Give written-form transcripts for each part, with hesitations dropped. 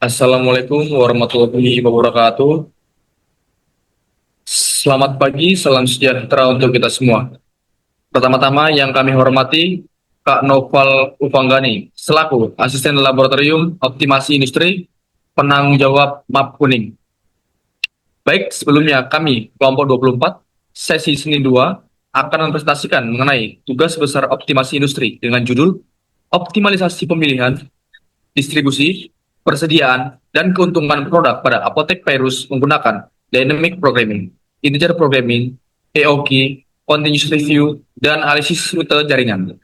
Assalamualaikum warahmatullahi wabarakatuh. Selamat pagi, salam sejahtera untuk kita semua. Pertama-tama yang kami hormati Kak Noval Upanggani, selaku Asisten Laboratorium Optimasi Industri, penanggung jawab MAP Kuning. Baik, sebelumnya kami, kelompok 24, sesi Senin 2, akan mempresentasikan mengenai tugas besar optimasi industri dengan judul Optimalisasi Pemilihan, Distribusi, Persediaan, dan Keuntungan Produk pada Apotek Virus menggunakan Dynamic Programming, Integer Programming, EOQ, Continuous Review, dan analisis rute jaringan.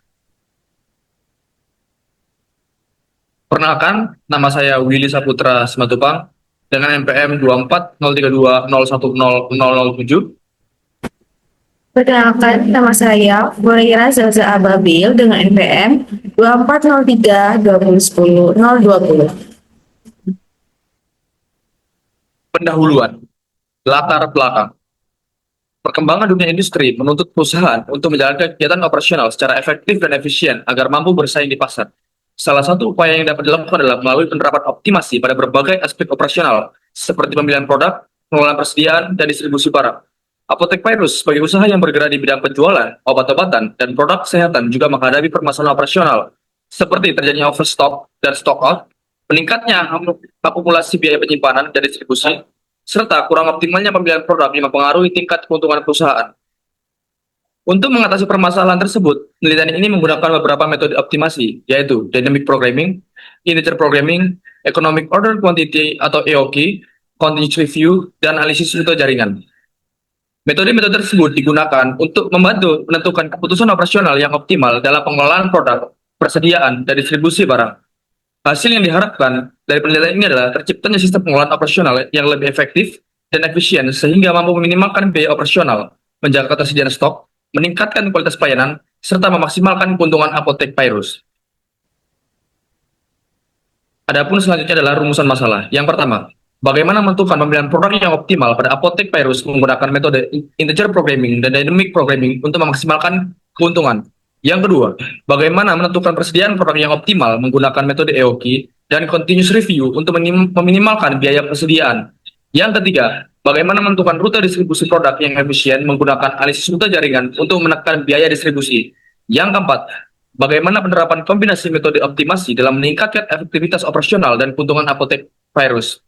Perkenalkan, nama saya Willy Saputra Simatupang dengan NPM 2403201007. Perkenalkan, nama saya Furaira Zaza Ababil dengan NPM 2403201020. Pendahuluan, latar belakang. Perkembangan dunia industri menuntut perusahaan untuk menjalankan kegiatan operasional secara efektif dan efisien agar mampu bersaing di pasar. Salah satu upaya yang dapat dilakukan adalah melalui penerapan optimasi pada berbagai aspek operasional, seperti pemilihan produk, pengelolaan persediaan, dan distribusi barang. Apotek Virus sebagai usaha yang bergerak di bidang penjualan, obat-obatan, dan produk kesehatan juga menghadapi permasalahan operasional, seperti terjadinya overstock dan stock out, meningkatnya akumulasi biaya penyimpanan dan distribusi, serta kurang optimalnya pemilihan produk yang mempengaruhi tingkat keuntungan perusahaan. Untuk mengatasi permasalahan tersebut, penelitian ini menggunakan beberapa metode optimasi, yaitu Dynamic Programming, Integer Programming, Economic Order Quantity atau EOQ, Continuous Review, dan analisis rute jaringan. Metode-metode tersebut digunakan untuk membantu menentukan keputusan operasional yang optimal dalam pengelolaan produk, persediaan, dan distribusi barang. Hasil yang diharapkan dari penelitian ini adalah terciptanya sistem pengelolaan operasional yang lebih efektif dan efisien sehingga mampu meminimalkan biaya operasional, menjaga ketersediaan stok, meningkatkan kualitas pelayanan, serta memaksimalkan keuntungan Apotek Virus. Adapun selanjutnya adalah rumusan masalah. Yang pertama, bagaimana menentukan pemilihan produk yang optimal pada Apotek Virus menggunakan metode Integer Programming dan Dynamic Programming untuk memaksimalkan keuntungan. Yang kedua, bagaimana menentukan persediaan produk yang optimal menggunakan metode EOQ dan Continuous Review untuk meminimalkan biaya persediaan. Yang ketiga, bagaimana menentukan rute distribusi produk yang efisien menggunakan analisis rute jaringan untuk menekan biaya distribusi. Yang keempat, bagaimana penerapan kombinasi metode optimasi dalam meningkatkan efektivitas operasional dan keuntungan Apotek Virus.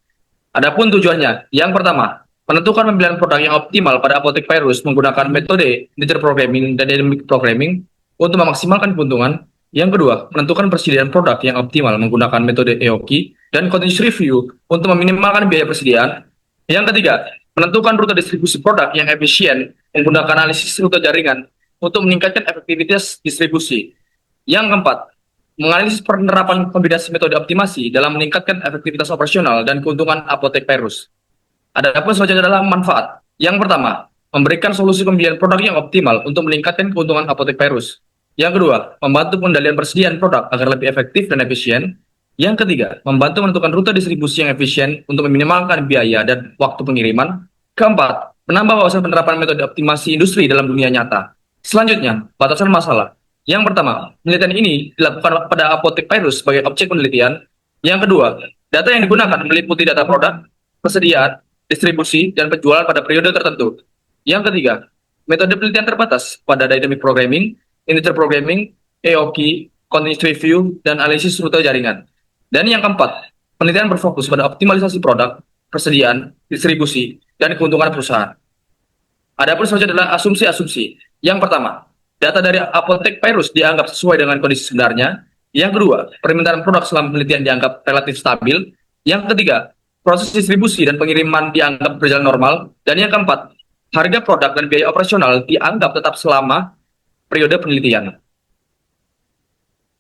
Adapun tujuannya, yang pertama, menentukan pemilihan produk yang optimal pada Apotek Virus menggunakan metode Integer Programming dan Dynamic Programming untuk memaksimalkan keuntungan. Yang kedua, menentukan persediaan produk yang optimal menggunakan metode EOQ dan Continuous Review untuk meminimalkan biaya persediaan. Yang ketiga, menentukan rute distribusi produk yang efisien menggunakan analisis rute jaringan untuk meningkatkan efektivitas distribusi. Yang keempat, menganalisis penerapan kombinasi metode optimasi dalam meningkatkan efektivitas operasional dan keuntungan Apotek Virus. Adapun selanjutnya adalah manfaat. Yang pertama, memberikan solusi pemilihan produk yang optimal untuk meningkatkan keuntungan Apotek Virus. Yang kedua, membantu pengendalian persediaan produk agar lebih efektif dan efisien. Yang ketiga, membantu menentukan rute distribusi yang efisien untuk meminimalkan biaya dan waktu pengiriman. Keempat, menambah wawasan penerapan metode optimasi industri dalam dunia nyata. Selanjutnya, batasan masalah. Yang pertama, penelitian ini dilakukan pada Apotek Virus sebagai objek penelitian. Yang kedua, data yang digunakan meliputi data produk, persediaan, distribusi, dan penjualan pada periode tertentu. Yang ketiga, metode penelitian terbatas pada Dynamic Programming, Integer Programming, EOQ, Continuous Review, dan analisis rute jaringan. Dan yang keempat, penelitian berfokus pada optimalisasi produk, persediaan, distribusi, dan keuntungan perusahaan. Adapun selanjutnya adalah asumsi-asumsi. Yang pertama, data dari Apotek Virus dianggap sesuai dengan kondisi sebenarnya. Yang kedua, permintaan produk selama penelitian dianggap relatif stabil. Yang ketiga, proses distribusi dan pengiriman dianggap berjalan normal. Dan yang keempat, harga produk dan biaya operasional dianggap tetap selama periode penelitian.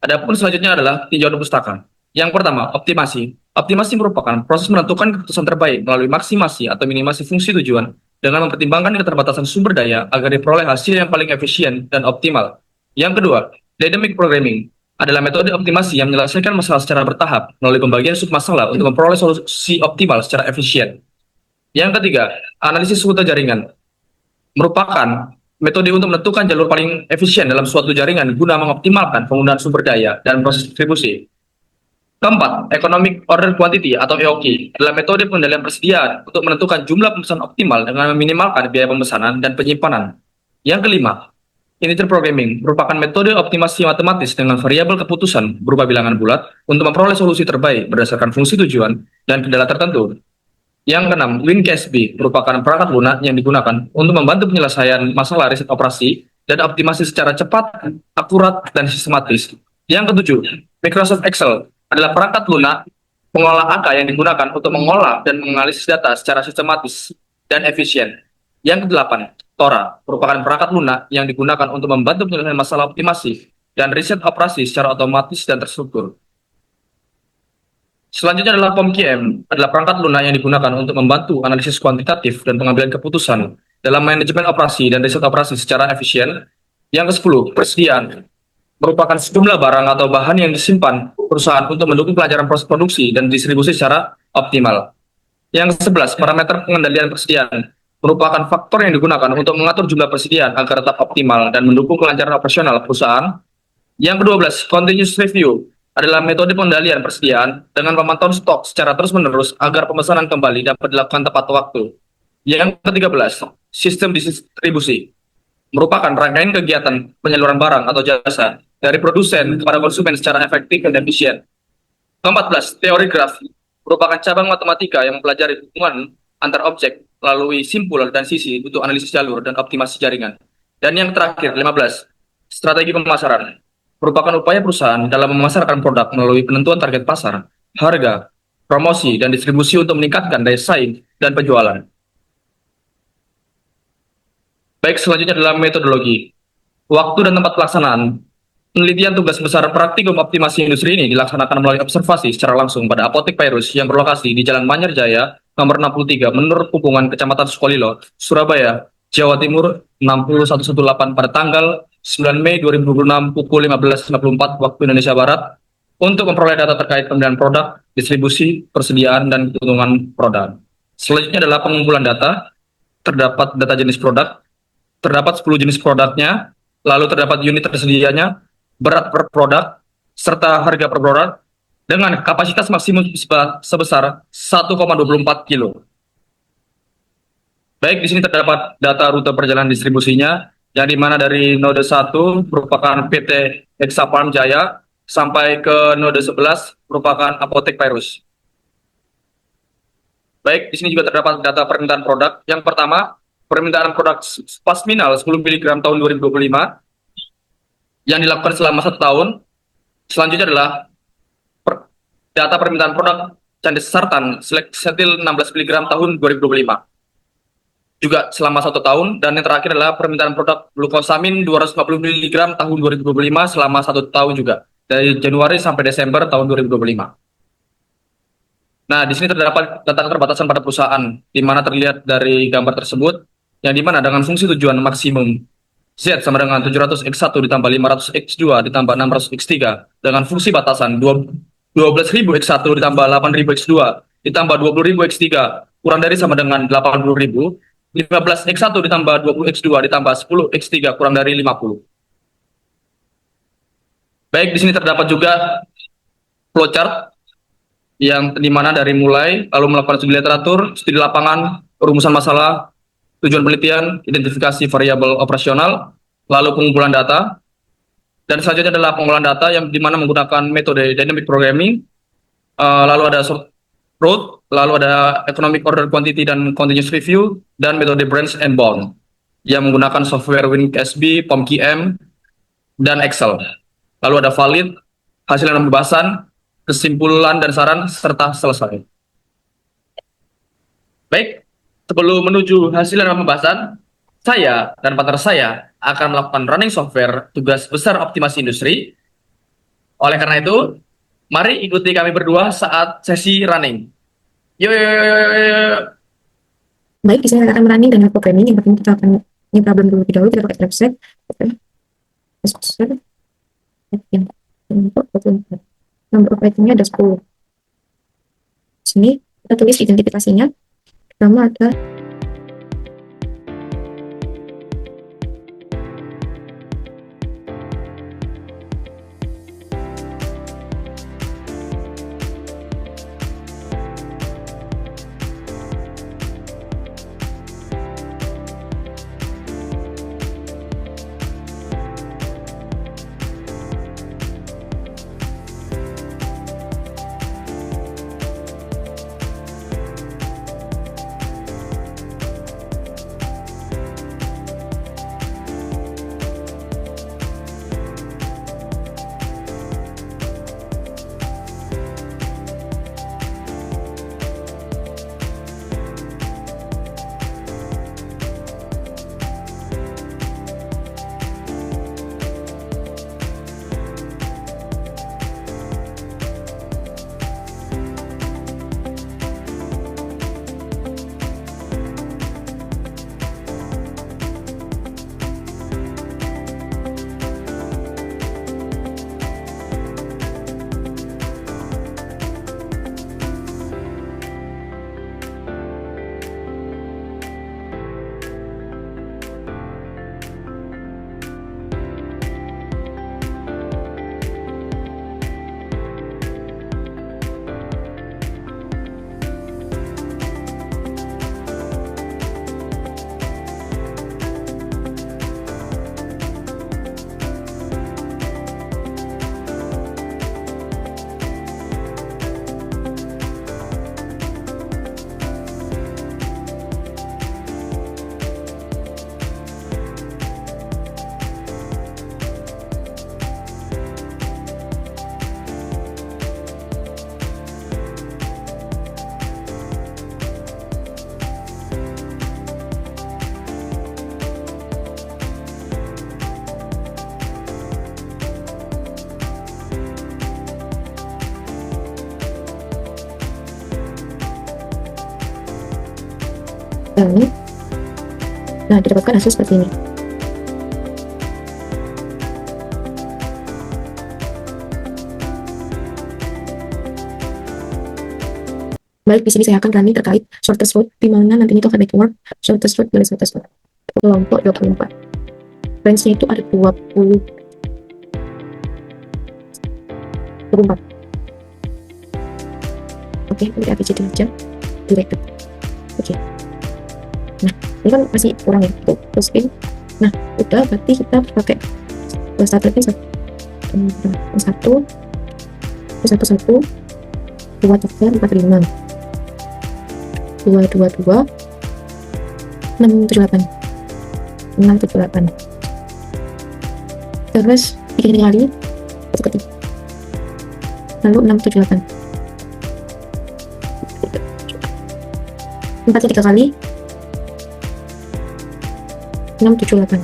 Adapun selanjutnya adalah tinjauan pustaka. Yang pertama, optimasi. Optimasi merupakan proses menentukan keputusan terbaik melalui maksimasi atau minimasi fungsi tujuan dengan mempertimbangkan keterbatasan sumber daya agar diperoleh hasil yang paling efisien dan optimal. Yang kedua, Dynamic Programming adalah metode optimasi yang menyelesaikan masalah secara bertahap melalui pembagian submasalah untuk memperoleh solusi optimal secara efisien. Yang ketiga, analisis rute jaringan merupakan metode untuk menentukan jalur paling efisien dalam suatu jaringan guna mengoptimalkan penggunaan sumber daya dan proses distribusi. Keempat, Economic Order Quantity atau EOQ adalah metode pengendalian persediaan untuk menentukan jumlah pemesanan optimal dengan meminimalkan biaya pemesanan dan penyimpanan. Yang kelima, Integer Programming merupakan metode optimasi matematis dengan variabel keputusan berupa bilangan bulat untuk memperoleh solusi terbaik berdasarkan fungsi tujuan dan kendala tertentu. Yang keenam, WinCASB merupakan perangkat lunak yang digunakan untuk membantu penyelesaian masalah riset operasi dan optimasi secara cepat, akurat, dan sistematis. Yang ketujuh, Microsoft Excel adalah perangkat lunak pengolah angka yang digunakan untuk mengolah dan menganalisis data secara sistematis dan efisien. Yang kedelapan, Tora merupakan perangkat lunak yang digunakan untuk membantu penyelesaian masalah optimasi dan riset operasi secara otomatis dan terstruktur. Selanjutnya adalah POMQM, adalah perangkat lunak yang digunakan untuk membantu analisis kuantitatif dan pengambilan keputusan dalam manajemen operasi dan riset operasi secara efisien. Yang ke-10, persediaan merupakan sejumlah barang atau bahan yang disimpan perusahaan untuk mendukung kelancaran proses produksi dan distribusi secara optimal. Yang ke-11, parameter pengendalian persediaan merupakan faktor yang digunakan untuk mengatur jumlah persediaan agar tetap optimal dan mendukung kelancaran operasional perusahaan. Yang ke-12, continuous review adalah metode pengendalian persediaan dengan pemantauan stok secara terus-menerus agar pemesanan kembali dapat dilakukan tepat waktu. Yang ke-13, sistem distribusi merupakan rangkaian kegiatan penyaluran barang atau jasa dari produsen kepada konsumen secara efektif dan efisien. Ke-14, teori graf merupakan cabang matematika yang mempelajari hubungan antar objek melalui simpul dan sisi untuk analisis jalur dan optimasi jaringan. Dan yang terakhir, 15, strategi pemasaran merupakan upaya perusahaan dalam memasarkan produk melalui penentuan target pasar, harga, promosi, dan distribusi untuk meningkatkan daya saing dan penjualan. Baik, selanjutnya adalah metodologi. Waktu dan tempat pelaksanaan. Penelitian tugas besar praktikum optimasi industri ini dilaksanakan melalui observasi secara langsung pada Apotek Pairus yang berlokasi di Jalan Manyar Jaya, nomor 63, Menur Pupungan, Kecamatan Sukolilo, Surabaya, Jawa Timur, 6118 pada tanggal 9 Mei 2026 pukul 15.54 waktu Indonesia Barat untuk memperoleh data terkait pembelian produk, distribusi, persediaan, dan keuntungan produk. Selanjutnya adalah pengumpulan data. Terdapat data jenis produk, terdapat 10 jenis produknya, lalu terdapat unit tersedianya, berat per produk, serta harga per produk, dengan kapasitas maksimum sebesar 1,24 kilo. Baik, di sini terdapat data rute perjalanan distribusinya, yang dimana dari node 1 merupakan PT Hexafarm Jaya, sampai ke node 11 merupakan Apotek Pairus. Baik, di sini juga terdapat data permintaan produk. Yang pertama, permintaan produk Pasminal 10 mg tahun 2025 yang dilakukan selama 1 tahun. Selanjutnya adalah data permintaan produk Candes Sartan Setil 16 mg tahun 2025 juga selama 1 tahun. Dan yang terakhir adalah permintaan produk glukosamin 250 mg tahun 2025 selama 1 tahun juga, dari Januari sampai Desember tahun 2025. Nah, di sini terdapat data keterbatasan pada perusahaan, di mana terlihat dari gambar tersebut, yang dimana dengan fungsi tujuan maksimum Z sama dengan 700x1 ditambah 500x2 ditambah 600x3 dengan fungsi batasan 12.000x1 ditambah 8.000x2 ditambah 20.000x3 kurang dari sama dengan 80.000, 15x1 ditambah 20x2 ditambah 10x3 kurang dari 50. Baik, di sini terdapat juga flowchart yang dimana dari mulai lalu melakukan studi literatur, studi lapangan, rumusan masalah, tujuan penelitian, identifikasi variabel operasional, lalu pengumpulan data, dan selanjutnya adalah pengolahan data yang dimana menggunakan metode dynamic programming, lalu ada sort root, lalu ada economic order quantity dan continuous review, dan metode branch and bound yang menggunakan software WinCASB, POMQM, dan Excel. Lalu ada valid, hasil dan pembahasan, kesimpulan dan saran, serta selesai. Baik, sebelum menuju hasil dan pembahasan, saya dan partner saya akan melakukan running software tugas besar optimasi industri. Oleh karena itu, mari ikuti kami berdua saat sesi running. Yo. Baik, di sini akan running dengan programming. Yang pertama kita akan ini problem dulu lebih dahulu, kita pakai trapset. Nomor operatingnya ada 10. Di sini kita tulis identifikasinya. Pertama ada ini. Nah, didapatkan hasil seperti ini. Baik, di sini saya akan running terkait shortest route, di mana nantinya itu akan backward, shortest route, dari shortest route. Kelompok 24. Range-nya itu ada 24. Oke, ini ABCD aja. Directed. Oke. Nah, ini kan masih kurang ya, untuk full spin. Nah, udah, berarti kita pakai start rate-nya satu, 2 tekan 45, 2, 678, terus 3 kali, 1 ketik, lalu 678, 4 3 kali, 678,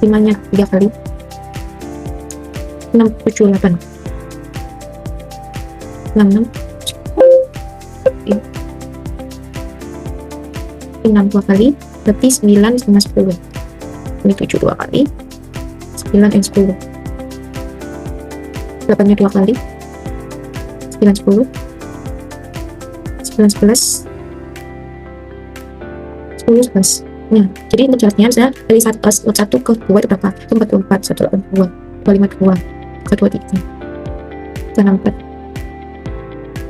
5-nya 3 kali, 678, 66, 6 2 kali, berarti 9 sama 10. Ini 7 2 kali, 9 dan 10. 8-nya 2 kali, 9 10, 9 11, 10 11. Nah, jadi untuk jaraknya saya dari 1 ke 2 itu berapa? 44, 182, 252, 123, 164,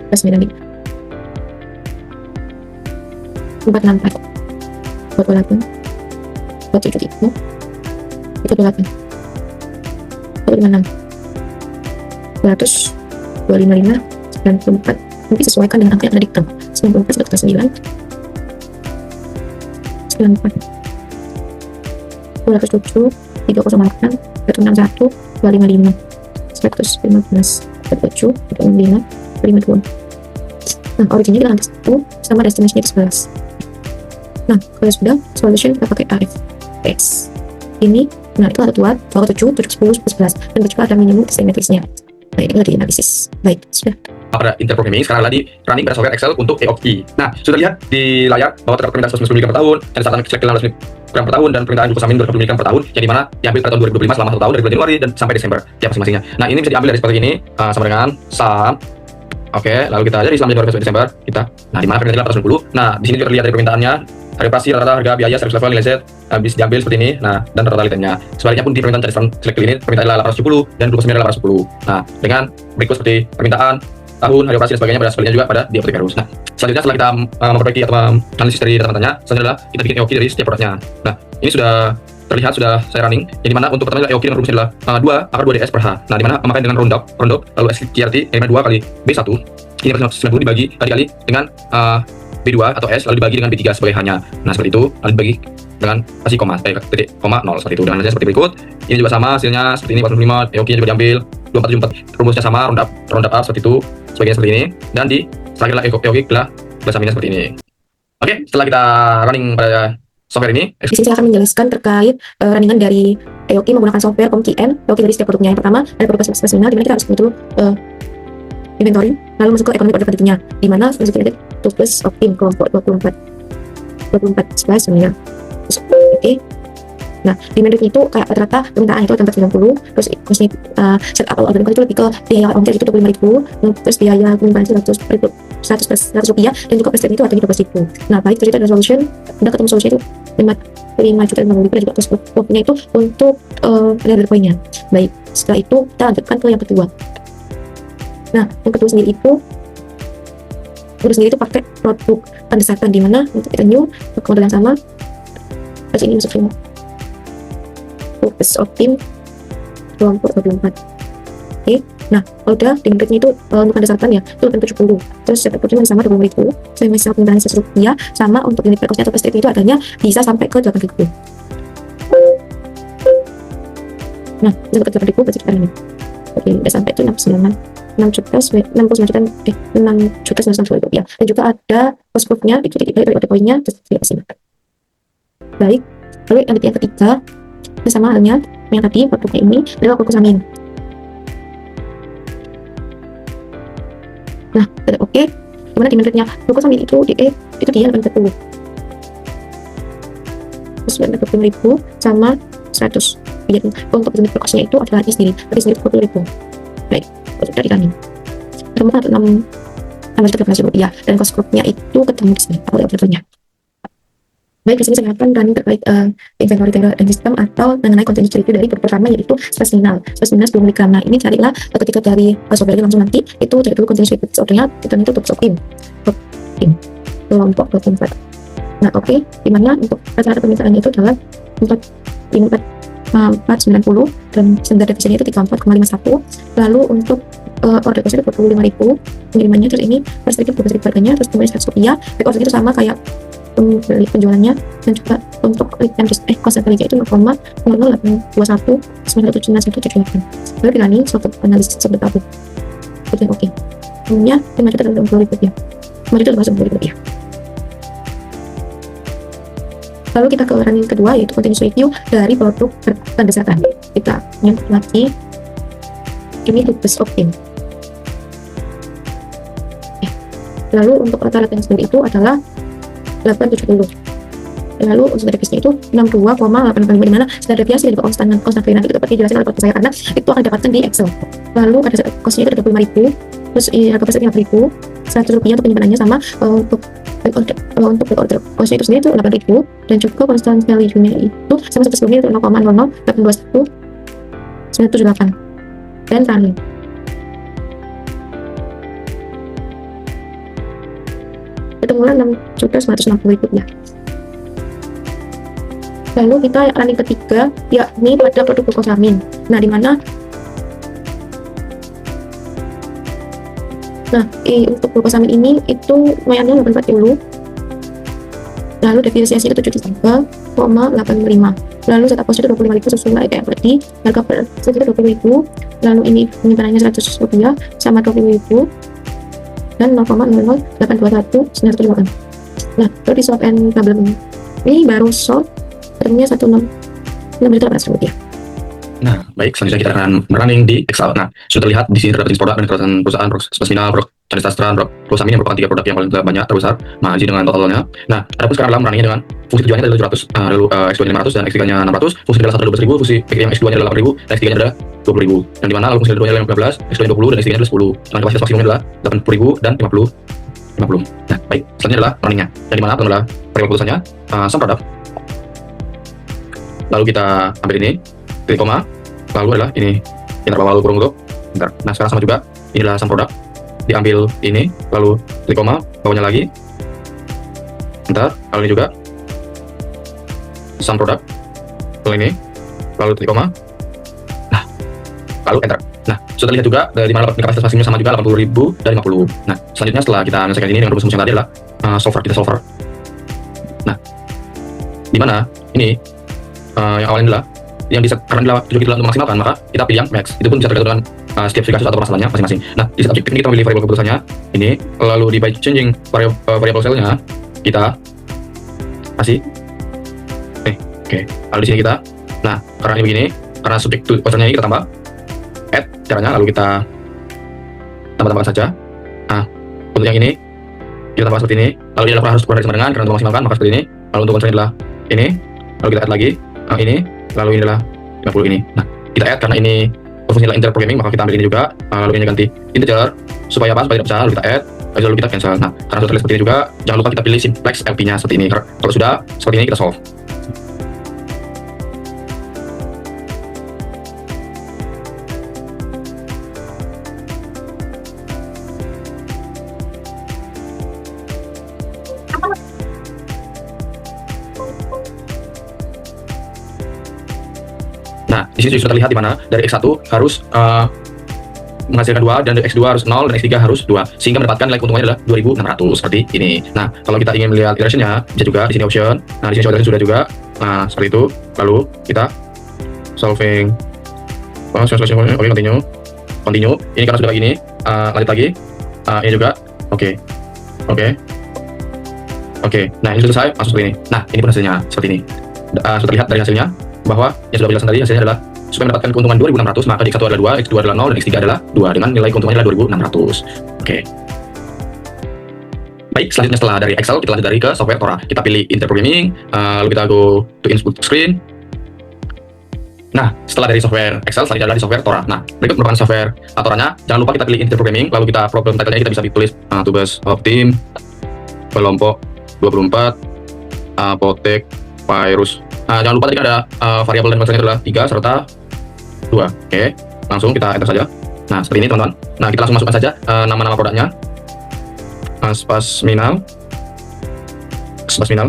95, 464, 228, 273, 328, 156, 200, 255, 94. Nanti sesuaikan dengan angka yang ada di diktum. 94 sudah kita 9, 94, 207, 308, 161, 255, 115, 107, 165, 152. Nah, originnya kita lantai 1 sama destination-nya itu 11. Nah, kalau sudah solution kita pakai RFS. Ini, nah itu ada 2, 7, 7, 10, 11. Dan juga ada minimum estimatesnya. Nah, ini udah dianalisis. Baik, sudah. Pada interprogramming sekarang lagi running pada software Excel untuk EOP. Nah, sudah lihat di layar bahwa terdapat permintaan 150 mg per tahun, dan saat select 16 mg per tahun, dan permintaan glukosamin 250 mg per tahun, yang dimana diambil pada tahun 2025 selama 1 tahun dari bulan Januari dan sampai Desember tiap masing-masingnya. Nah, ini bisa diambil dari seperti ini sama dengan sum. Oke, lalu kita jadi selama Januari sampai Desember kita. Nah, dimana permintaan 490. Nah, di sini juga terlihat dari permintaannya, hari operasi, rata-rata harga, biaya, service level, nilai Z bisa diambil seperti ini. Nah, dan totalitasnya. Sebaliknya pun di permintaan cari select ini permintaan adalah 870 dan glukosamin adalah 810. Nah, dengan berikut seperti permintaan, tahun, hari operasi dan sebagainya, pada sebaliknya juga pada di apotek Perus. Nah, selanjutnya setelah kita memperbaiki atau menganalisis dari data-datanya, selanjutnya adalah kita bikin EOQ dari setiap produknya. Nah, ini sudah terlihat, sudah saya running, yang dimana untuk pertama EOQ dengan rumusnya adalah 2 akar 2 ds per H. Nah, dimana pemakaian dengan roundup, lalu SQRT, yang dimana 2 kali B1, ini 90 dibagi kali dengan B2 atau S, lalu dibagi dengan B3 sebagai H-nya. Nah, seperti itu, lalu dibagi dengan kasih titik koma 0 seperti itu. Dan hasilnya seperti berikut. Ini juga sama hasilnya seperti ini, 45, EOQ-nya juga diambil 2474, rumusnya sama, roundup up seperti itu, sebagainya seperti ini. Dan di setelah EOQ adalah glukosaminnya seperti ini. Oke, setelah kita running pada software ini, di sini saya akan menjelaskan terkait runningan dari EOQ menggunakan software ComQM, EOQ dari setiap produknya. Yang pertama ada produk spesial, di mana kita harus betul inventory, lalu masuk ke ekonomi order quantity-nya, di mana masukin aja tugas optim kelompok 24 11 sebenarnya. Oke. Nah, di menu itu kayak rata-rata permintaan itu tempat 90, terus kosnya set up order itu lebih ke biaya ongkir itu 25.000, terus biaya penyimpanan itu 100 rupiah, dan juga presiden itu harganya 12.000. Nah, baik, terus ada solution, udah ketemu solution itu 5 juta 50.000, dan juga cost-nya itu untuk order poinnya. Baik, setelah itu kita lanjutkan ke yang kedua. Nah, yang kedua sendiri itu pakai produk pendesatan, di mana untuk kita new model yang sama. Pas ini masuk semua. Focus optim kelompok 24. Oke. Nah, kalau udah di templatenya itu untuk pendesatan ya, itu 70. Terus setup portnya sama 20.000. Saya masih penyimpanan 100 rupiah, sama untuk unit cost-nya atau PST itu harganya bisa sampai ke 8.000. Nah, sampai ke 8.000 berarti kita ini. Oke, udah sampai itu 6 juta 960 rupiah. Dan juga ada cost proof-nya, dikit-dikit dari order poinnya, terus di sini. Baik, lalu yang ketiga, sama halnya yang tadi, produknya ini adalah glukosamin. Nah, oke, gimana di menurutnya glukosamin itu itu dia 840. Terus 825.000 sama 100. Jadi untuk unit berkosnya itu adalah harga sendiri 20.000. Baik, untuk dari kami. Temukan 613 rupiah dan cost grupnya itu ketemu di sini. Aku lihat fotonya. Baik, di sini saya akan running terkait inventory table and system atau mengenai continuous review dari produk pertama yaitu spesimenal 10 mg. Nah, ini carilah ketika dari software langsung nanti itu cari dulu continuous review ordernya itu top in kelompok 24. Nah, oke, dimana untuk rata-rata permintaannya itu adalah 490 dan standar devisinya itu 34,51. Lalu untuk order cost itu 25.000 pengirimannya, terus ini per sedikit 12.000 harganya, terus kemudian 100 rupiah. Back order itu sama kayak penjualannya, dan juga untuk cost average itu 0,00821 979 Lalu Pilani suatu analisis seperti apa? Oke, oke. Umumnya 5.060 rupiah. 5.060 rupiah. Lalu kita ke running kedua yaitu continuous review dari produk berdasarkan. Kita nyebut lagi ini Dubes Optim. Lalu untuk rata-rata yang sendiri itu adalah 870. Lalu untuk standar deviasinya itu 62,85, di mana standar deviasi dari konstan value nanti kita dapat dijelasin oleh saya karena itu akan dapatkan di Excel. Lalu ada cost-nya itu 25.000, terus harga pasar 5.000, 100 rupiah untuk penyimpanannya, sama untuk back order cost-nya itu sendiri itu 8.000, dan juga constant value-nya itu sama seperti sebelumnya itu 0,00821 978 dan running. Ketemuan 6.960 rupiah. Lalu kita running ketiga yakni pada produk glukosamin. Nah, di mana untuk glukosamin ini itu lumayannya 840. Lalu depresiasi itu 73,85. Lalu setup cost itu 25.000 sesuai kayak tadi. Harga per set itu 20.000. Lalu ini penyimpanannya 100 rupiah sama 20.000 dan 0,00821 978. Nah, terus di soft and problem ini baru soft ternyata 16.800 rupiah. Nah, baik, selanjutnya kita akan running di Excel. Nah, sudah terlihat di sini terdapat jenis produk dan perusahaan, produk spesial, produk jenis sastra, produk perusahaan ini merupakan 3 produk yang paling banyak terbesar margin dengan totalnya. Nah, adapun sekarang dalam runningnya dengan fungsi tujuannya adalah 700, lalu X2 nya 500 dan X3 nya 600, fungsi adalah 112.000, fungsi yang X2 nya adalah 8.000 dan X3 nya adalah 20.000. Dan di mana lalu fungsi kedua nya adalah 15, X2 nya 20 dan X3 nya adalah 10. Dengan kapasitas maksimumnya adalah 80.000 dan 50. Nah, baik, selanjutnya adalah runningnya. Dan di mana adalah variabel keputusannya sum product. Lalu kita ambil ini, klik koma, lalu adalah ini interval lalu kurung tutup. Bentar. Nah, sekarang sama juga, ini adalah sum product. Diambil ini, lalu klik koma, bawahnya lagi. Bentar, lalu ini juga sum product. Lalu ini, lalu klik koma. Nah, lalu enter. Nah, sudah lihat juga di mana kapasitas maksimumnya sama juga 80.000 dan 50. Nah, selanjutnya setelah kita menyelesaikan ini dengan rumus yang tadi adalah solver. Nah, di mana ini yang awalnya adalah yang bisa karena tujuan kita untuk maksimalkan, maka kita pilih yang max. Itu pun bisa tergantung dengan setiap kasus atau masalahnya masing-masing. Nah, di objektif ini kita memilih variabel keputusannya ini, lalu di by changing variable cell-nya kita kasih oke. Lalu di sini kita, nah karena ini begini, karena subjek to ordernya ini kita tambah add caranya, lalu kita tambahkan saja. Nah, untuk yang ini kita tambah seperti ini, lalu ini adalah harus kurang dari sama dengan karena untuk maksimalkan maka seperti ini. Lalu untuk concern adalah ini, lalu kita add lagi ini, lalu ini adalah 50 ini. Nah, kita add karena ini fungsinya adalah integer programming, maka kita ambil ini juga, lalu ini ganti integer supaya apa? Supaya tidak pecah, lalu kita add, lalu kita cancel. Nah, karena sudah terlihat seperti ini juga, jangan lupa kita pilih simplex LP-nya seperti ini. Kalau sudah seperti ini kita solve. Nah, di sini sudah terlihat di mana dari X1 harus menghasilkan 2 dan dari X2 harus 0 dan X3 harus 2 sehingga mendapatkan nilai keuntungannya adalah 2.600 seperti ini. Nah, kalau kita ingin melihat iteration-nya bisa juga di sini option. Nah, di sini sudah juga. Nah, seperti itu. Lalu kita solving. Oke, continue. Ini karena sudah kayak gini, lanjut lagi. Ini juga. Oke. Nah, ini sudah selesai, langsung seperti ini. Nah, ini pun hasilnya seperti ini. Sudah terlihat dari hasilnya bahwa yang sudah dijelaskan tadi hasilnya adalah supaya mendapatkan keuntungan 2.600 maka di X1 adalah 2, X2 adalah 0 dan X3 adalah 2 dengan nilai keuntungannya adalah 2.600. Oke. Baik, selanjutnya setelah dari Excel, kita lanjut dari ke software Tora. Kita pilih Interprogramming, lalu kita go to input screen. Nah, setelah dari software Excel, selanjutnya adalah di software Tora. Nah, berikut merupakan software Toranya. Jangan lupa kita pilih Interprogramming, lalu kita problem title-nya kita bisa ditulis tugas Optim, kelompok 24, apotek, virus. Jangan lupa tadi ada variabel dan konstannya adalah 3 serta 2. Oke, langsung kita enter saja. Nah, seperti ini teman-teman. Nah, kita langsung masukkan saja nama-nama produknya. Spasminal, Spasminal,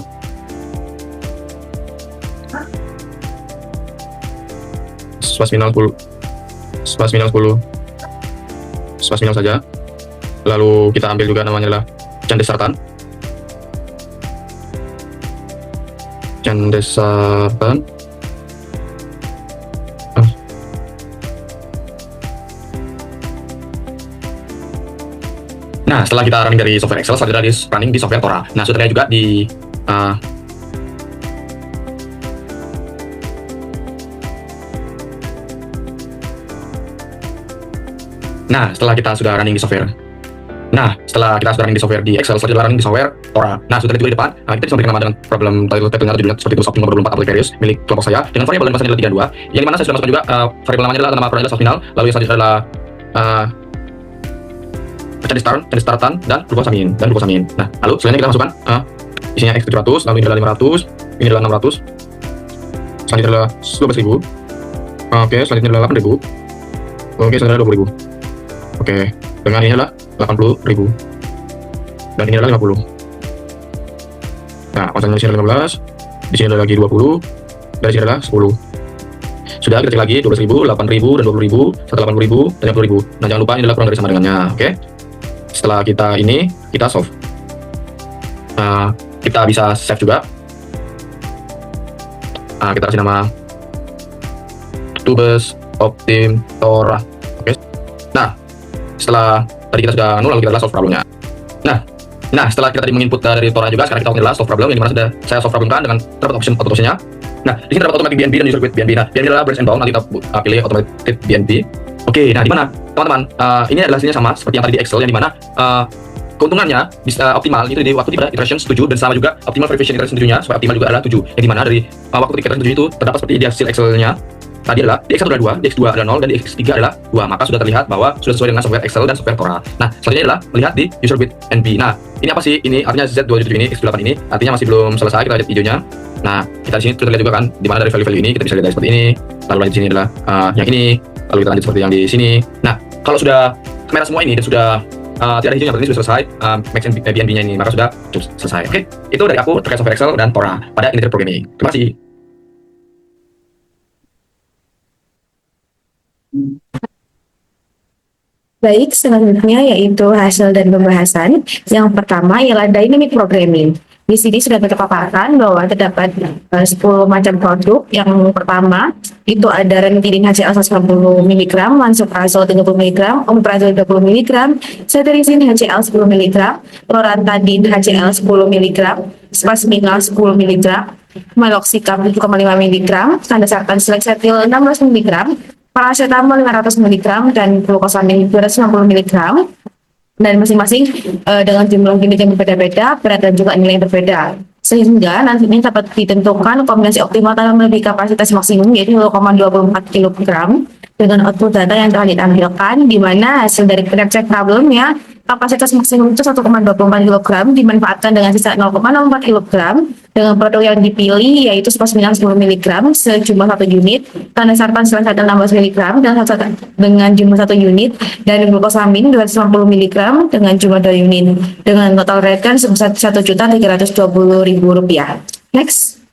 Spasminal 10, Spasminal 10, Spasminal saja. Lalu kita ambil juga namanya adalah Candesartan, Candesartan. Nah, setelah kita running dari software Excel, selanjutnya running di software Tora. Nah, sudah juga di Nah, setelah kita sudah running di software. Nah, setelah kita sudah running di software di Excel, selanjutnya running di software Tora. Nah, sudah juga di depan, kita bisa memberikan nama dengan problem title-nya atau judulnya seperti itu Optim nomor 24 application various milik kelompok saya dengan variabel dan konstannya adalah 32. Yang dimana saya sudah masukkan juga variabel namanya adalah nama produknya adalah Spasminal, lalu yang selanjutnya adalah Candesartan dan glukosamin. Nah, lalu selanjutnya kita masukkan isinya X700, lalu ini adalah 500, ini adalah 600, selanjutnya adalah 12.000. Oke, selanjutnya adalah 8.000. Oke, selanjutnya adalah 20.000. Oke, dengan ini adalah 80.000 dan ini adalah 50. Nah, konstannya di sini adalah 15, di sini adalah lagi 20, dan di sini adalah 10. Sudah, kita cek lagi 12.000, 8.000, dan 20.000, serta 80.000, dan 50.000. Nah, jangan lupa ini adalah kurang dari sama dengannya. Oke, setelah kita ini, kita solve. Kita bisa save juga. Kita kasih nama Tubes Optim Tora. Oke. Nah, setelah tadi kita sudah lalu kita adalah solve problemnya. Nah, setelah kita tadi menginput dari Tora juga, sekarang kita adalah solve problem yang dimana sudah saya solve problemkan dengan terdapat option-nya. Nah, di sini terdapat automatic BNB dan user with BNB. Nah, BNB adalah branch and bound, nanti kita pilih automatic BNB. Oke, nah di mana teman-teman? Ini adalah hasilnya sama seperti yang tadi di Excel, yang dimana keuntungannya bisa optimal itu di waktu pada iteration 7 dan sama juga optimal verification iteration 7-nya supaya optimal juga adalah 7. Yang dimana dari waktu ketika iteration 7 itu terdapat seperti di hasil Excel-nya tadi adalah di X1 adalah 2, di X2 adalah 0, dan di X3 adalah 2. Maka sudah terlihat bahwa sudah sesuai dengan software Excel dan software Tora. Nah, selanjutnya adalah melihat di user with NB. Nah, ini apa sih? Ini artinya Z27 ini, X8 ini artinya masih belum selesai. Kita lihat videonya. Nah, kita di sini sudah lihat juga kan di mana dari value-value ini kita bisa lihat seperti ini. Lalu lanjut di sini adalah yang ini. Lalu kita lanjut seperti yang di sini. Nah, kalau sudah kamera semua ini dan sudah tidak ada hijaunya berarti sudah selesai Max and BNB-nya ini, maka sudah cukup selesai. Oke, itu dari aku terkait software Excel dan Tora pada Integrated Programming. Terima kasih. Baik, selanjutnya yaitu hasil dan pembahasan. Yang pertama ialah dynamic programming. Di sini sudah terpaparkan bahwa terdapat 10 macam produk. Yang pertama itu ada ranitidin HCl 190 mg, lansoprazol 30 mg, omeprazol 20 mg, cetirizine HCl 10 mg, lorantadin HCl 10 mg, spasminal 10 mg, meloxicam 7,5 mg, candesartan seleksetil 16 mg, paracetamol 500 mg, dan glukosamin 250 mg. Dan masing-masing dengan jumlah unit yang berbeda-beda, berat dan juga nilai yang berbeda. Sehingga nantinya dapat ditentukan kombinasi optimal dalam melebihi kapasitas maksimum yaitu 0,24 kg dengan output data yang telah ditampilkan, di mana hasil dari check problemnya kapasitas maksimum itu 1,24 kg dimanfaatkan dengan sisa 0,04 kg dengan produk yang dipilih yaitu spasminal 10 mg sejumlah 1 unit, candesartan seleksetil 16 mg dengan jumlah 1 unit, dan glukosamin 250 mg dengan jumlah 2 unit dengan total return sebesar Rp1.320.000. Next.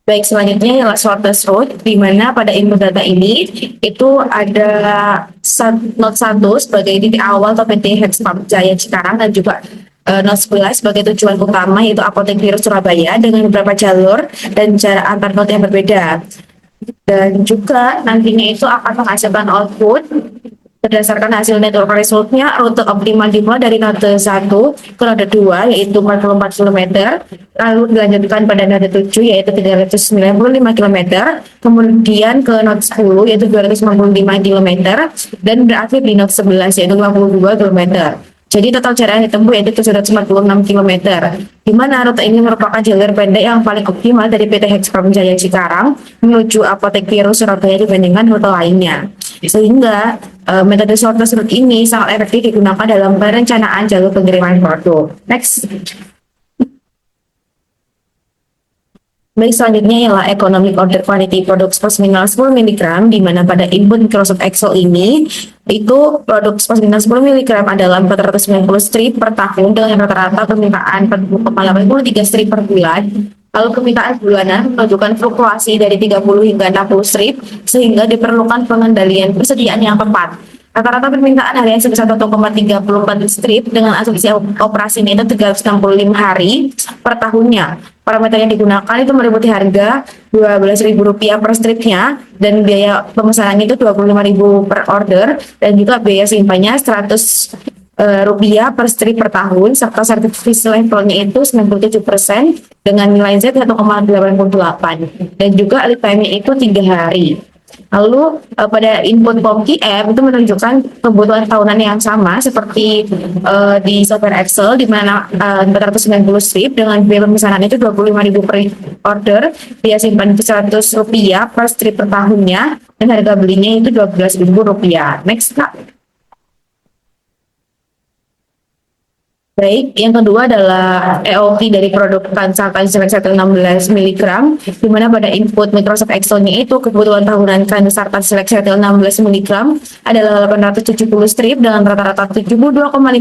Baik, selanjutnya ialah Sorters Road, di mana pada input data ini itu ada note 1 sebagai titik awal atau PT Hexpam Jaya Cikarang, dan juga note 11 sebagai tujuan utama yaitu apotek virus Surabaya dengan beberapa jalur dan jarak antar note yang berbeda. Dan juga nantinya itu akan menghasilkan output Berdasarkan hasil network resultnya, rute optimal dimulai dari node 1 ke node 2 yaitu 44 km, lalu dilanjutkan pada node 7 yaitu 395 km, kemudian ke node 10 yaitu 255 km, dan berakhir di node 11 yaitu 52 km. Jadi total jarak yang ditempuh yaitu 746 km, di mana rute ini merupakan jalur pendek yang paling optimal dari PT Hexcom Jaya Cikarang menuju Apotek Virus Surabaya dibandingkan rute lainnya. Sehingga metode shortest route ini sangat efektif digunakan dalam perencanaan jalur pengiriman produk. Next. Baik, selanjutnya ialah Economic Order Quantity Produk Spos Minimal 10 mg, di mana pada input Microsoft Excel ini, itu produk Spos Minimal 10 mg adalah 490 strip per tahun dengan rata-rata permintaan 40,83 strip per bulan. Lalu permintaan bulanan menunjukkan fluktuasi dari 30 hingga 60 strip, sehingga diperlukan pengendalian persediaan yang tepat. Rata-rata permintaan harian sebesar 1,34 strip dengan asumsi operasi itu 365 hari per tahunnya. Parameter yang digunakan itu meliputi harga Rp12.000 per stripnya dan biaya pemesanan itu Rp25.000 per order dan juga biaya simpannya Rp100 per strip per tahun serta service levelnya itu 97% dengan nilai Z 1,88 dan juga lead time-nya itu 3 hari. Lalu pada input POM-QM itu menunjukkan kebutuhan tahunan yang sama seperti di software Excel di mana 490 strip dengan biaya pemesanan itu Rp25.000 per order, biaya simpan itu Rp100 per strip per tahunnya dan harga belinya itu Rp12.000. Next, Kak. Baik, yang kedua adalah EOQ dari produk Kansalkan Select 16 mg, di mana pada input Microsoft Excel-nya itu kebutuhan tahunan Kansalkan Select 16 mg adalah 870 strip dengan rata-rata 72,5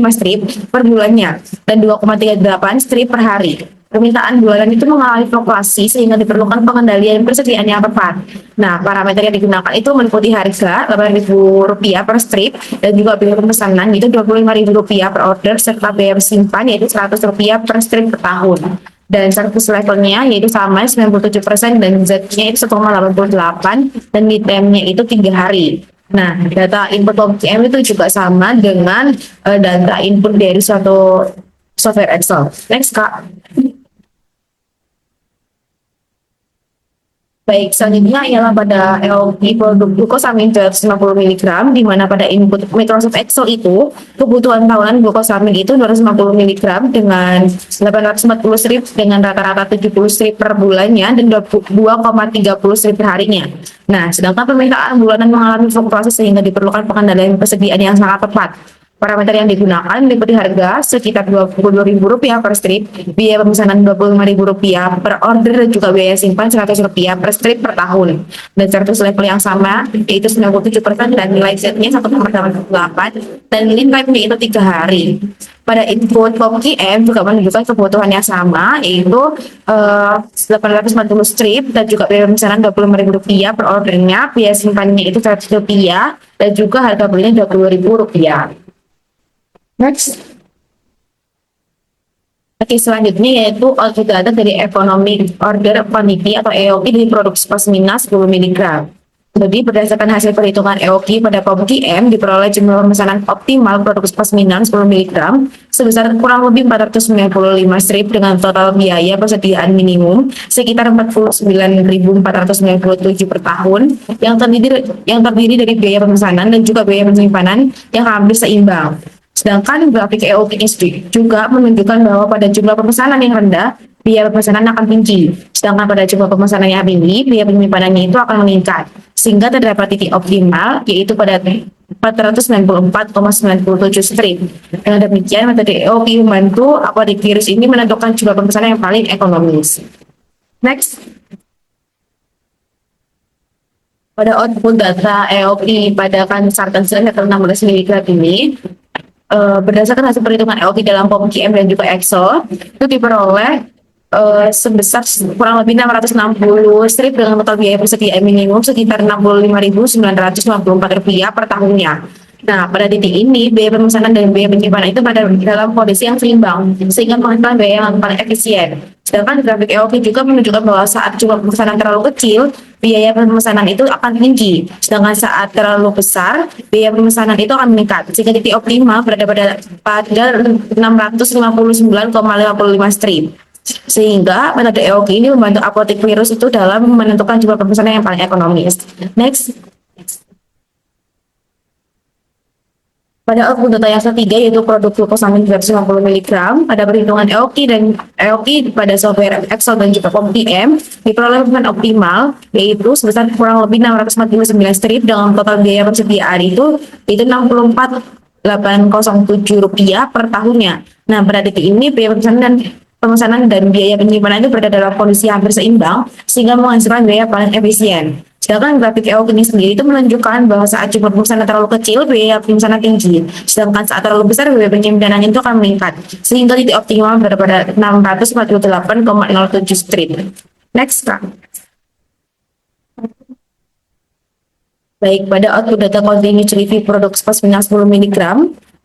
strip per bulannya dan 2,38 strip per hari. Permintaan bulanan itu mengalami fluktuasi sehingga diperlukan pengendalian persediaan yang tepat. Nah, parameter yang digunakan itu meliputi harga Rp8.000 per strip dan juga biaya pemesanan itu Rp25.000 per order serta biaya simpan yaitu Rp100 per strip per tahun. Dan service levelnya yaitu sama 97% dan Z-nya itu 1,88 dan lead time-nya itu 3 hari. Nah, data input OPM itu juga sama dengan data input dari suatu software Excel. Next, Kak. Baik, selanjutnya ialah pada EOQ produk glukosamin 250 mg, di mana pada input Microsoft Excel itu kebutuhan tahunan glukosamin itu 250 mg dengan 840 strip dengan rata-rata 70 strip per bulannya dan 2,30 strip per harinya. Nah, sedangkan permintaan bulanan mengalami fluktuasi sehingga diperlukan pengendalian persediaan yang sangat tepat. Parameter yang digunakan meliputi harga sekitar Rp22.000 per strip, biaya pemesanan Rp25.000 per order dan juga biaya simpan Rp100 per strip per tahun. Dan service level yang sama yaitu 97% dan nilai Z-nya 1,88 dan lead time-nya itu 3 hari. Pada input POM-QM juga menunjukkan kebutuhan yang sama yaitu 840 strip dan juga biaya pemesanan Rp25.000 per ordernya, biaya simpannya itu Rp100 dan juga harga belinya Rp20.000. Next. Oke, selanjutnya yaitu output data dari Economic Order Quantity atau EOQ dari produk Spasmina 10 mg. Jadi berdasarkan hasil perhitungan EOQ pada POM-QM diperoleh jumlah pemesanan optimal produk Spasmina 10 mg sebesar kurang lebih 495 strip dengan total biaya persediaan minimum sekitar Rp49.497 per tahun yang terdiri dari biaya pemesanan dan juga biaya penyimpanan yang hampir seimbang. Sedangkan grafik EOQ ini juga menunjukkan bahwa pada jumlah pemesanan yang rendah, biaya pemesanan akan tinggi. Sedangkan pada jumlah pemesanan yang tinggi, biaya penyimpanannya itu akan meningkat. Sehingga terdapat titik optimal, yaitu pada 494,97 strip. Dengan demikian, metode EOQ membantu Apotek Virus ini menentukan jumlah pemesanan yang paling ekonomis. Next. Pada output data EOQ pada Kansalkan Select 16 mg ini, berdasarkan hasil perhitungan EOQ dalam POM-QM dan juga Excel itu diperoleh sebesar kurang lebih 660 strip dengan total biaya persediaan minimum sekitar Rp65.954 per tahunnya. Nah, pada titik ini, biaya pemesanan dan biaya penyimpanan itu pada dalam kondisi yang seimbang, sehingga menghasilkan biaya yang paling efisien. Sedangkan grafik EOQ juga menunjukkan bahwa saat jumlah pemesanan terlalu kecil, biaya pemesanan itu akan tinggi. Sedangkan saat terlalu besar, biaya pemesanan itu akan meningkat. Sehingga titik optimal berada pada 659,55 strip. Sehingga metode EOQ ini membantu apotek virus itu dalam menentukan jumlah pemesanan yang paling ekonomis. Next. Pada output data yang ketiga yaitu produk glukosamin 250 mg, pada perhitungan EOQ dan EOQ pada software Excel dan juga POM diperoleh pemesanan optimal yaitu sebesar kurang lebih 649 strip dengan total biaya persediaan itu 64.807 rupiah per tahunnya. Nah, pada titik ini biaya pemesanan dan biaya penyimpanan itu berada dalam kondisi hampir seimbang sehingga menghasilkan biaya paling efisien. Sedangkan grafik EOQ ini sendiri itu menunjukkan bahwa saat jumlah pemesanan terlalu kecil, biaya pemesanan tinggi. Sedangkan saat terlalu besar, biaya penyimpanan itu akan meningkat. Sehingga titik optimal berada pada 648,07 strip. Next, Kak. Baik, pada output data continuous review produk spasmina 10 mg,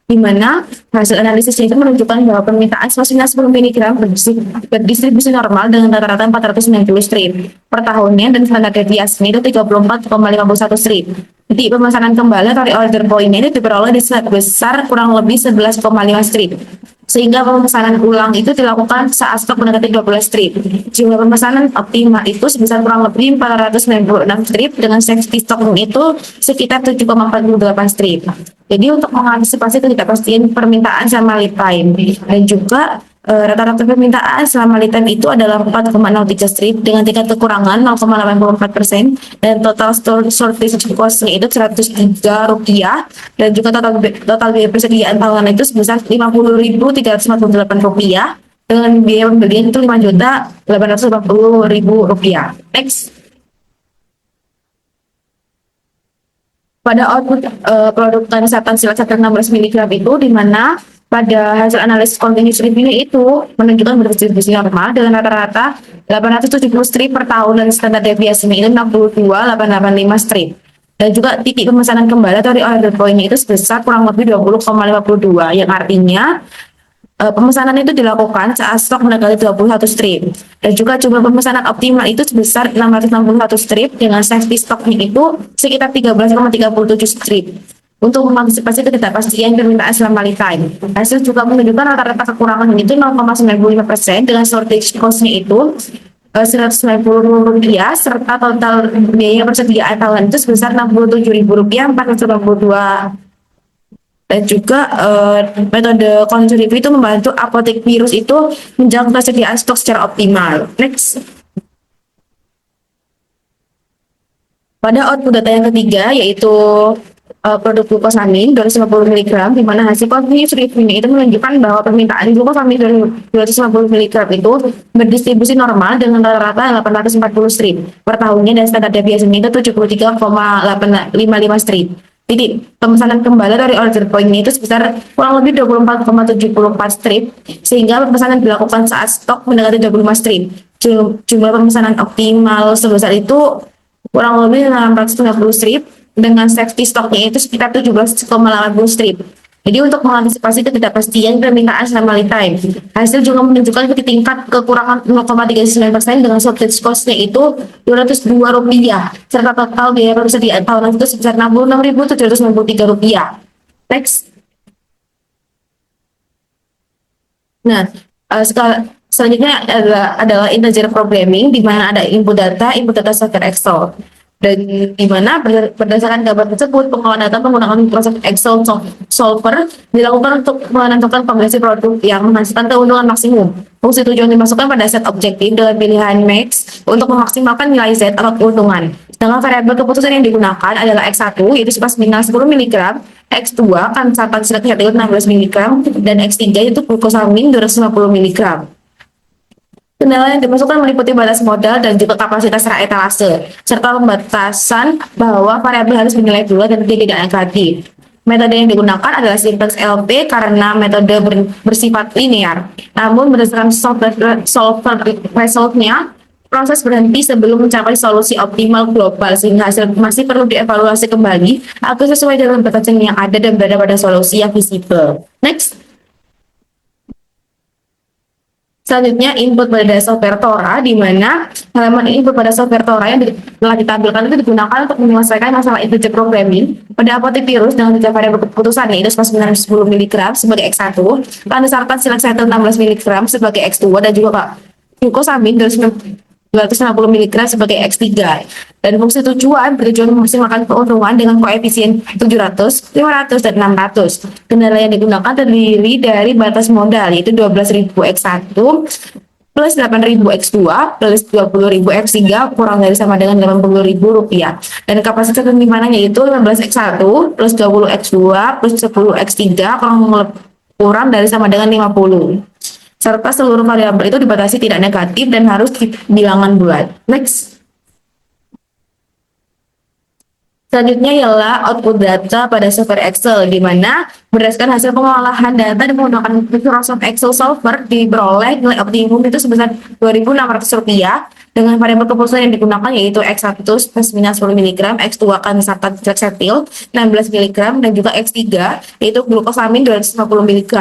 di mana hasil analisisnya itu menunjukkan bahwa permintaan spasmina 10 mg berdistribusi normal dengan rata-rata 490 strip per tahunnya dan standar deviasinya itu 34,51 strip. Titik pemesanan kembali atau order point ini diperoleh di sebesar kurang lebih 11,5 strip. Sehingga pemesanan ulang itu dilakukan saat stok mendekati 12 strip. Jumlah pemesanan optimal itu sebesar kurang lebih 496 strip dengan safety stock itu sekitar 7,48 strip. Jadi untuk mengantisipasi ketidakpastian permintaan selama lead time dan juga rata-rata permintaan selama lead time itu adalah 4,03 strip dengan tingkat kekurangan 0,84% dan total shortage cost-nya itu 103 rupiah dan juga total biaya persediaan tahunan itu sebesar 50.348 rupiah dengan biaya pembelian itu 5.880.000 rupiah. Next. Pada output produk tansilat silat 16 mg itu di mana pada hasil analisis continuous review itu menunjukkan berdistribusi normal dengan rata-rata 870 strip per tahun dan standar deviasinya itu 62,885 strip. Dan juga titik pemesanan kembali atau order point itu sebesar kurang lebih 20,52 yang artinya pemesanan itu dilakukan saat stok mendekati 21 strip. Dan juga jumlah pemesanan optimal itu sebesar 661 strip dengan safety stoknya itu sekitar 13,37 strip. Untuk mengantisipasi ketidakpastian permintaan selama lead time. Hasil juga menunjukkan rata-rata kekurangan itu 0,95% dengan shortage cost-nya itu 190 rupiah serta total biaya persediaan tahunan itu sebesar 67.000 rupiah 482. Dan juga metode continuous review itu membantu apotek virus itu menjaga ketersediaan stok secara optimal. Next. Pada output data yang ketiga yaitu produk glukosamin 250 mg di mana hasil continuous review itu menunjukkan bahwa permintaan glukosamin 250 mg itu berdistribusi normal dengan rata-rata 840 strip per tahunnya dan standar deviasinya itu 73,855 strip. Titik pemesanan kembali dari order point itu sebesar kurang lebih 24,74 strip sehingga pemesanan dilakukan saat stok mendekati 25 strip. Jumlah pemesanan optimal sebesar itu kurang lebih 690 strip dengan safety stoknya itu sekitar 17,80 strip. Jadi untuk mengantisipasi ketidakpastian permintaan selama lead time, hasil juga menunjukkan tingkat kekurangan 0,39% dengan shortage cost-nya itu 202 rupiah, serta total biaya persediaan tahunan itu sebesar 66.793 rupiah. Next. Nah, selanjutnya adalah integer programming, di mana ada input data software Excel. Dan di mana berdasarkan gambar tersebut pengolahan data menggunakan Microsoft Excel Solver dilakukan untuk menentukan kombinasi produk yang menghasilkan keuntungan maksimum. Fungsi tujuan dimasukkan pada set objektif dengan pilihan max untuk memaksimalkan nilai Z atau keuntungan. Sedangkan variabel keputusan yang digunakan adalah X1 yaitu spasmina 10 mg, X2 kansapan silat 16 mg, dan X3 yaitu glukosamin 250 mg. Kendala yang dimasukkan meliputi batas modal dan juga kapasitas rak etalase, serta pembatasan bahwa variabel harus bernilai 2 dan tidak negatif. Metode yang digunakan adalah simplex LP karena metode bersifat linear. Namun berdasarkan solver resultnya, proses berhenti sebelum mencapai solusi optimal global, sehingga hasil masih perlu dievaluasi kembali agar sesuai dengan batasan yang ada dan berada pada solusi yang visible. Next. Selanjutnya, input pada software Tora, di mana halaman input pada software Tora yang telah ditampilkan itu digunakan untuk menyelesaikan masalah integer programming pada apotek virus dengan tiga variabel keputusan, yaitu spesimen 10 mg sebagai X1, Lansartan Silexatil 16 mg sebagai X2, dan juga glukosamin 250 mg sebagai X3. Dan fungsi tujuan bertujuan memaksimalkan keuntungan dengan koefisien 700, 500, dan 600. Kendala yang digunakan terdiri dari batas modal, yaitu 12.000 X1 plus 8.000 X2 plus 20.000 X3 kurang dari sama dengan 80.000 rupiah. Dan kapasitas penyimpanan yaitu 15 X1 plus 20 X2 plus 10 X3 kurang dari sama dengan 50. Serta seluruh variabel itu dibatasi tidak negatif dan harus di bilangan bulat. Next. Selanjutnya ialah output data pada software Excel, di mana berdasarkan hasil pengolahan data dan menggunakan Microsoft Excel Solver diperoleh nilai optimum itu sebesar Rp2.600 dengan variabel keputusan yang digunakan yaitu X1 spesimen 10 mg, X2 Lansartan Silexatil 16 mg, dan juga X3 yaitu glukosamin 250 mg.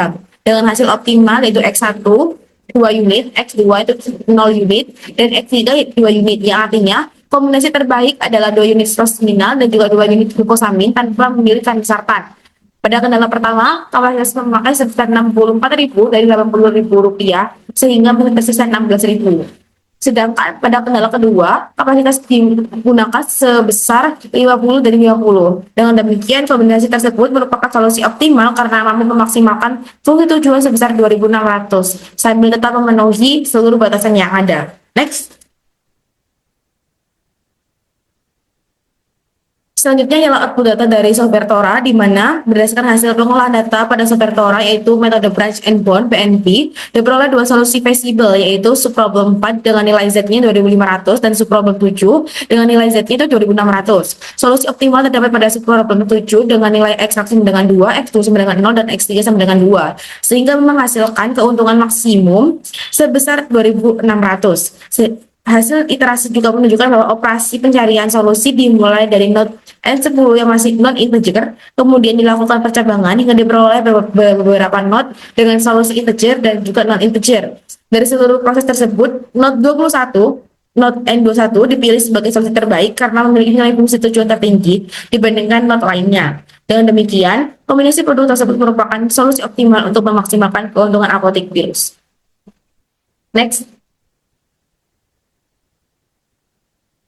Dengan hasil optimal yaitu X1 2 unit, X2 itu 0 unit, dan X3 2 unit, yang artinya kombinasi terbaik adalah 2 unit spesiminal dan juga 2 unit glukosamin tanpa memilih lansartan. Pada kendala pertama, kapasitas memakai sebesar 64.000 dari 80.000 rupiah sehingga tersisa 16.000. Sedangkan pada kendala kedua, kapasitas digunakan sebesar 50 dari 50. Dengan demikian, kombinasi tersebut merupakan solusi optimal karena mampu memaksimalkan fungsi tujuan sebesar 2.600 sambil tetap memenuhi seluruh batasan yang ada. Next. Selanjutnya ialah output data dari software Tora, di mana berdasarkan hasil pengolahan data pada software Tora yaitu metode branch and bound (BNB) diperoleh dua solusi visible, yaitu subproblem 4 dengan nilai Z-nya 2.500 dan subproblem 7 dengan nilai Z-nya itu 2.600. Solusi optimal terdapat pada subproblem 7 dengan nilai X1 sama dengan 2, X2 sama dengan 0, dan X3 sama dengan 2, sehingga menghasilkan keuntungan maksimum sebesar 2.600. Hasil iterasi juga menunjukkan bahwa operasi pencarian solusi dimulai dari node N10 yang masih non-integer, kemudian dilakukan percabangan hingga diperoleh beberapa node dengan solusi integer dan juga non-integer. Dari seluruh proses tersebut, node 21, node N21 dipilih sebagai solusi terbaik karena memiliki nilai fungsi tujuan tertinggi dibandingkan node lainnya. Dengan demikian, kombinasi produk tersebut merupakan solusi optimal untuk memaksimalkan keuntungan apotek virus. Next.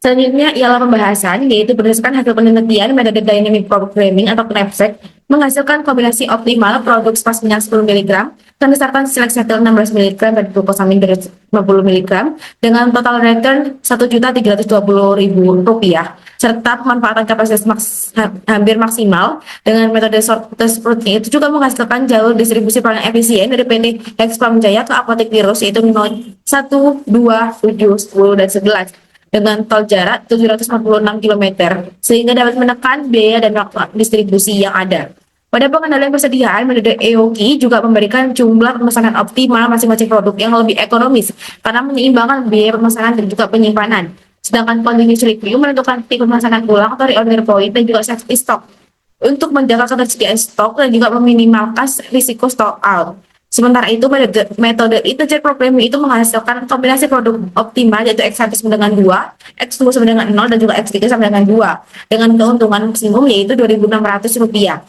Selanjutnya ialah pembahasan, yaitu berdasarkan hasil penelitian metode Dynamic Programming atau KNAPSEC menghasilkan kombinasi optimal produk spesimen 10 mg, Lansartan Silexatil 16 mg, dan glukosamin 50 mg dengan total return Rp1.320.000, serta pemanfaatan kapasitas hampir maksimal dengan metode seperti itu juga menghasilkan jalur distribusi paling efisien dari PT Hex Pamjaya ke apotek virus yaitu node 1, 2, 7, 10, dan 11. Dengan tol jarak 746 km, sehingga dapat menekan biaya dan waktu distribusi yang ada. Pada pengendalian persediaan, metode EOQ juga memberikan jumlah pemesanan optimal masing-masing produk yang lebih ekonomis karena menyeimbangkan biaya pemesanan dan juga penyimpanan. Sedangkan continuous review menentukan tipe pemesanan ulang atau reorder point dan juga safety stock untuk menjaga ketersediaan stok dan juga meminimalkan risiko stock out. Sementara itu, metode integer programming itu menghasilkan kombinasi produk optimal yaitu X1 sama dengan 2, X2 sama dengan 0, dan juga X3 sama dengan 2, dengan keuntungan maksimum yaitu Rp2.600,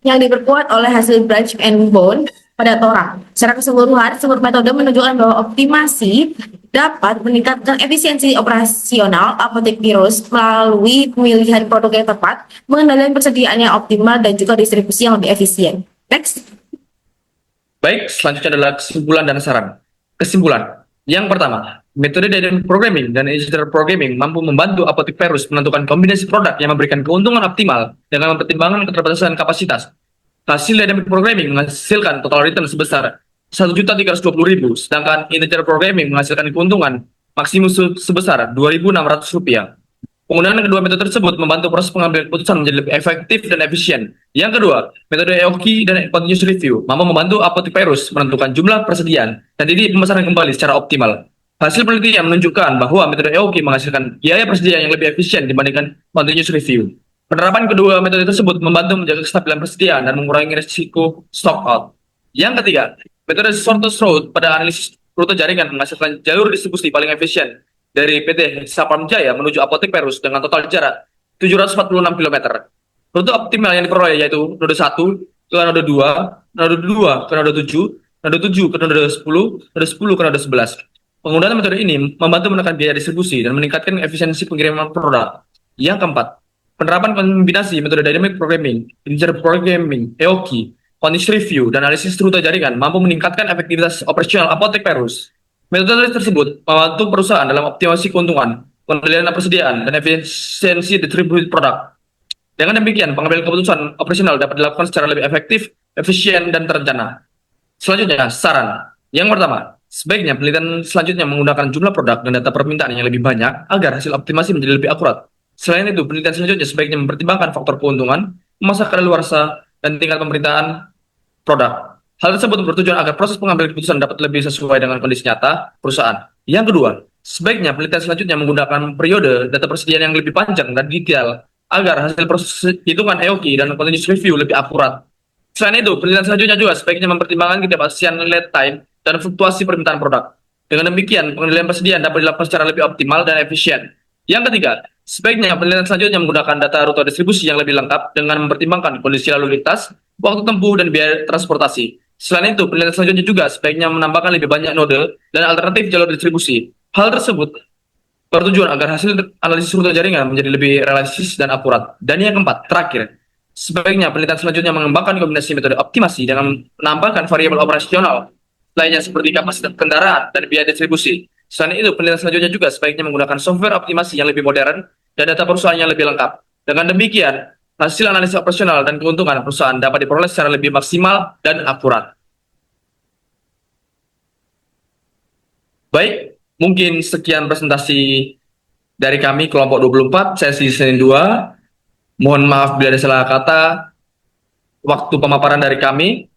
yang diperkuat oleh hasil branch and bound pada Tora. Secara keseluruhan, seluruh metode menunjukkan bahwa optimasi dapat meningkatkan efisiensi operasional apotek virus melalui pemilihan produk yang tepat, pengendalian persediaan yang optimal, dan juga distribusi yang lebih efisien. Next. Baik, selanjutnya adalah kesimpulan dan saran. Kesimpulan. Yang pertama, metode Dynamic Programming dan Integer Programming mampu membantu apotek virus menentukan kombinasi produk yang memberikan keuntungan optimal dengan mempertimbangkan keterbatasan kapasitas. Hasil Dynamic Programming menghasilkan total return sebesar Rp1.320.000, sedangkan Integer Programming menghasilkan keuntungan maksimum sebesar Rp2.600. Penggunaan kedua metode tersebut membantu proses pengambilan keputusan menjadi lebih efektif dan efisien. Yang kedua, metode EOQ dan Continuous Review mampu membantu apotek virus menentukan jumlah persediaan dan diri pemesanan kembali secara optimal. Hasil penelitian menunjukkan bahwa metode EOQ menghasilkan biaya persediaan yang lebih efisien dibandingkan continuous review. Penerapan kedua metode tersebut membantu menjaga kestabilan persediaan dan mengurangi risiko stock out. Yang ketiga, metode shortest route pada analisis rute jaringan menghasilkan jalur distribusi paling efisien dari PT Sapam Jaya menuju Apotek Perus dengan total jarak 746 km. Rute optimal yang diperoleh yaitu node 1 ke node 2, node 2 ke node 7, node 7 ke node 10, node 10 ke node 11. Penggunaan metode ini membantu menekan biaya distribusi dan meningkatkan efisiensi pengiriman produk. Yang keempat, penerapan kombinasi metode dynamic programming, integer programming, EOQ, continuous review, dan analisis rute jaringan mampu meningkatkan efektivitas operasional Apotek Perus. Metode tersebut membantu perusahaan dalam optimasi keuntungan, pengendalian persediaan, dan efisiensi distribusi produk. Dengan demikian, pengambilan keputusan operasional dapat dilakukan secara lebih efektif, efisien, dan terencana. Selanjutnya, saran. Yang pertama, sebaiknya penelitian selanjutnya menggunakan jumlah produk dan data permintaan yang lebih banyak agar hasil optimasi menjadi lebih akurat. Selain itu, penelitian selanjutnya sebaiknya mempertimbangkan faktor keuntungan, masa kadaluarsa, dan tingkat pemerintahan produk. Hal tersebut bertujuan agar proses pengambilan keputusan dapat lebih sesuai dengan kondisi nyata perusahaan. Yang kedua, sebaiknya penelitian selanjutnya menggunakan periode data persediaan yang lebih panjang dan detail agar hasil proses hitungan EOQ dan continuous review lebih akurat. Selain itu, penelitian selanjutnya juga sebaiknya mempertimbangkan ketidakpastian lead time dan fluktuasi permintaan produk. Dengan demikian, pengendalian persediaan dapat dilakukan secara lebih optimal dan efisien. Yang ketiga, sebaiknya penelitian selanjutnya menggunakan data rute distribusi yang lebih lengkap dengan mempertimbangkan kondisi lalu lintas, waktu tempuh, dan biaya transportasi. Selain itu, penelitian selanjutnya juga sebaiknya menambahkan lebih banyak node dan alternatif jalur distribusi. Hal tersebut bertujuan agar hasil analisis rute jaringan menjadi lebih realistis dan akurat. Dan yang keempat, terakhir, sebaiknya penelitian selanjutnya mengembangkan kombinasi metode optimasi dengan menambahkan variabel operasional lainnya seperti kapasitas kendaraan dan biaya distribusi. Selain itu, penelitian selanjutnya juga sebaiknya menggunakan software optimasi yang lebih modern dan data perusahaan yang lebih lengkap. Dengan demikian, hasil analisis operasional dan keuntungan perusahaan dapat diperoleh secara lebih maksimal dan akurat. Baik, mungkin sekian presentasi dari kami kelompok 24, sesi Senin 2. Mohon maaf bila ada salah kata. Waktu pemaparan dari kami.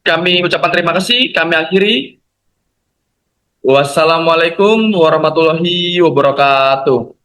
Kami ucapkan terima kasih, kami akhiri. Wassalamualaikum warahmatullahi wabarakatuh.